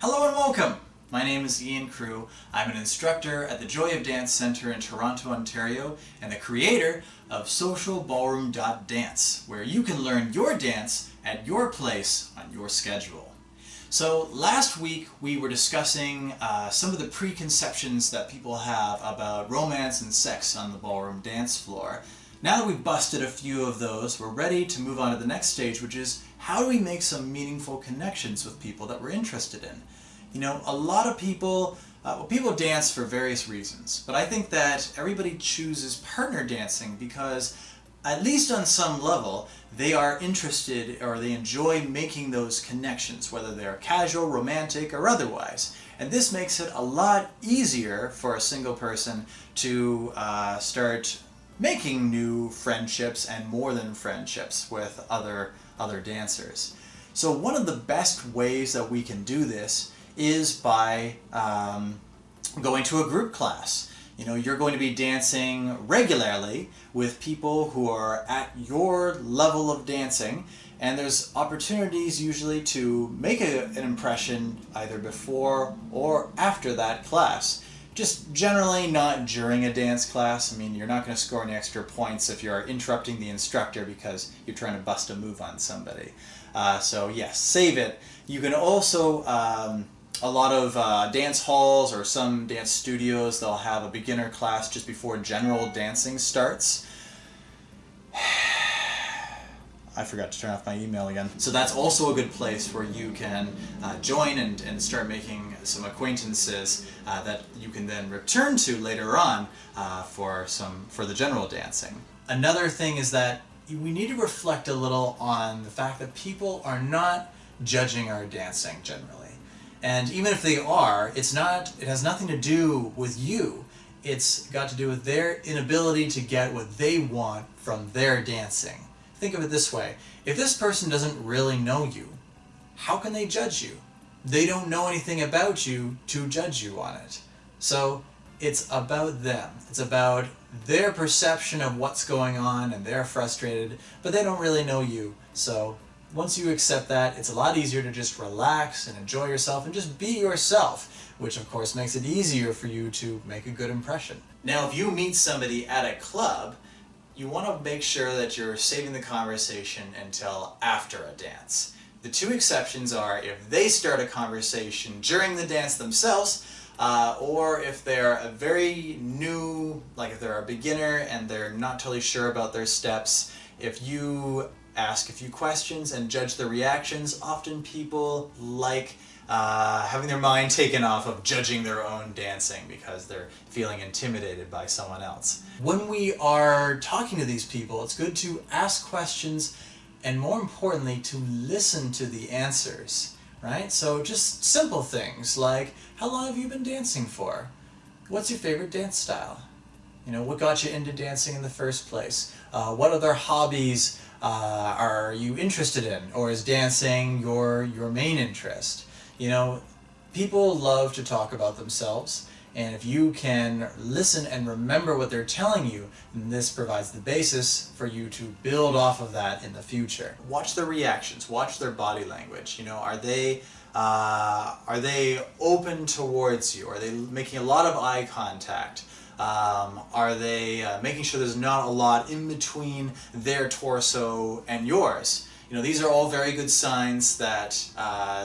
Hello and welcome! My name is Ian Crew. I'm an instructor at the Joy of Dance Center in Toronto, Ontario, and the creator of SocialBallroom.Dance, where you can learn your dance at your place on your schedule. So last week we were discussing some of the preconceptions that people have about romance and sex on the ballroom dance floor. Now that we've busted a few of those, we're ready to move on to the next stage, which is how do we make some meaningful connections with people that we're interested in? You know, a lot of people, people dance for various reasons, but I think that everybody chooses partner dancing because, at least on some level, they are interested or they enjoy making those connections, whether they're casual, romantic, or otherwise. And this makes it a lot easier for a single person to start making new friendships and more than friendships with other dancers. So one of the best ways that we can do this is by going to a group class. You know, you're going to be dancing regularly with people who are at your level of dancing, and there's opportunities usually to make an impression either before or after that class. Just generally not during a dance class. I mean, you're not going to score any extra points if you're interrupting the instructor because you're trying to bust a move on somebody. So yes, save it. You can also, a lot of dance halls or some dance studios, they'll have a beginner class just before general dancing starts. I forgot to turn off my email again. So that's also a good place where you can join and start making some acquaintances that you can then return to later on for the general dancing. Another thing is that we need to reflect a little on the fact that people are not judging our dancing generally. And even if they are, it has nothing to do with you. It's got to do with their inability to get what they want from their dancing. Think of it this way. If this person doesn't really know you, how can they judge you? They don't know anything about you to judge you on it. So it's about them. It's about their perception of what's going on, and they're frustrated, but they don't really know you. So once you accept that, it's a lot easier to just relax and enjoy yourself and just be yourself, which of course makes it easier for you to make a good impression. Now, if you meet somebody at a club, you want to make sure that you're saving the conversation until after a dance. The two exceptions are if they start a conversation during the dance themselves, or if they're a very new, like if they're a beginner and they're not totally sure about their steps. If you ask a few questions and judge the reactions, often people like having their mind taken off of judging their own dancing because they're feeling intimidated by someone else. When we are talking to these people, it's good to ask questions and, more importantly, to listen to the answers, right? So just simple things like, how long have you been dancing for? What's your favorite dance style? You know, what got you into dancing in the first place? What other hobbies are you interested in? Or is dancing your main interest? You know, people love to talk about themselves, and if you can listen and remember what they're telling you, then this provides the basis for you to build off of that in the future. Watch their reactions, watch their body language. You know, are they open towards you? Are they making a lot of eye contact? Are they making sure there's not a lot in between their torso and yours? You know, these are all very good signs that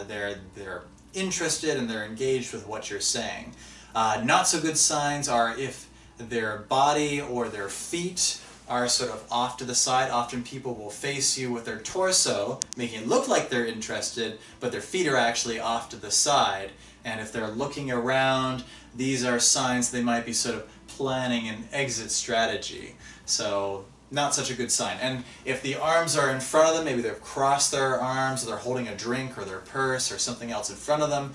they're interested and they're engaged with what you're saying. Not so good signs are if their body or their feet are sort of off to the side. Often people will face you with their torso, making it look like they're interested, but their feet are actually off to the side. And if they're looking around, these are signs they might be sort of planning an exit strategy. So not such a good sign. And if the arms are in front of them, maybe they've crossed their arms, or they're holding a drink or their purse or something else in front of them,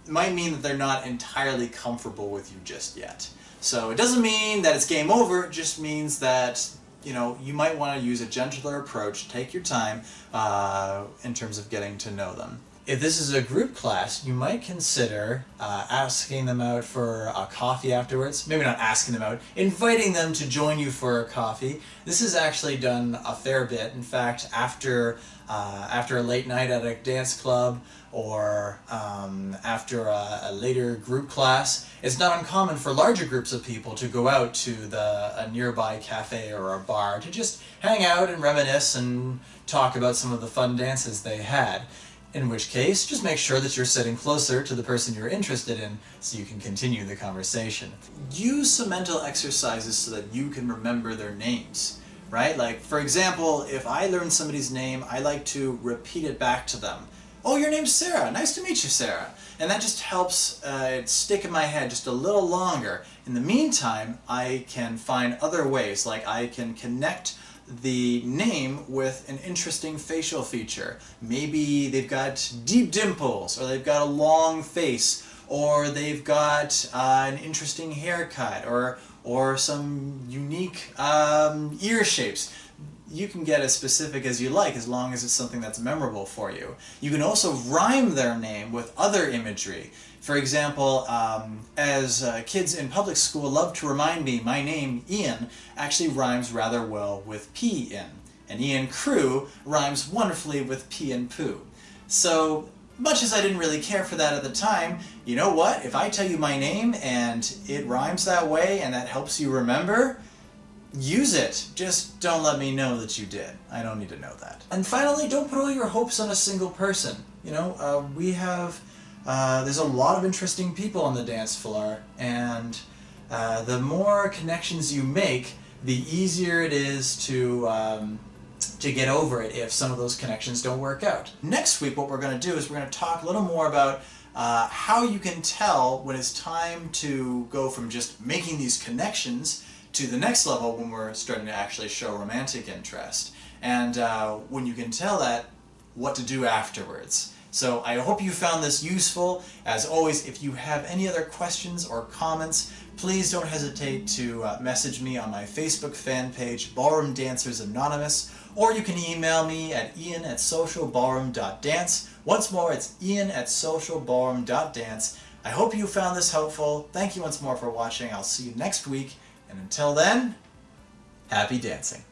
it might mean that they're not entirely comfortable with you just yet. So it doesn't mean that it's game over, it just means that, you know, you might want to use a gentler approach, take your time in terms of getting to know them. If this is a group class, you might consider asking them out for a coffee afterwards. Maybe not asking them out, inviting them to join you for a coffee. This is actually done a fair bit. In fact, after a late night at a dance club or after a later group class, it's not uncommon for larger groups of people to go out to a nearby cafe or a bar to just hang out and reminisce and talk about some of the fun dances they had. In which case, just make sure that you're sitting closer to the person you're interested in so you can continue the conversation. Use some mental exercises so that you can remember their names, right? Like, for example, if I learn somebody's name, I like to repeat it back to them. Oh, your name's Sarah. Nice to meet you, Sarah. And that just helps it stick in my head just a little longer. In the meantime, I can find other ways, like I can connect the name with an interesting facial feature. Maybe they've got deep dimples, or they've got a long face, or they've got an interesting haircut, or some unique ear shapes. You can get as specific as you like, as long as it's something that's memorable for you. You can also rhyme their name with other imagery. For example, as kids in public school love to remind me, my name, Ian, actually rhymes rather well with P-in. And Ian Crew rhymes wonderfully with P and Pooh. So, much as I didn't really care for that at the time, you know what? If I tell you my name and it rhymes that way and that helps you remember, use it. Just don't let me know that you did. I don't need to know that. And finally, don't put all your hopes on a single person. You know, there's a lot of interesting people on the dance floor, and the more connections you make, the easier it is to get over it if some of those connections don't work out. Next week, what we're going to do is we're going to talk a little more about how you can tell when it's time to go from just making these connections to the next level when we're starting to actually show romantic interest. And when you can tell that, what to do afterwards. So I hope you found this useful. As always, if you have any other questions or comments, please don't hesitate to message me on my Facebook fan page, Ballroom Dancers Anonymous, or you can email me at ian@SocialBallroom.Dance. Once more, it's ian@SocialBallroom.Dance. I hope you found this helpful. Thank you once more for watching. I'll see you next week. And until then, happy dancing.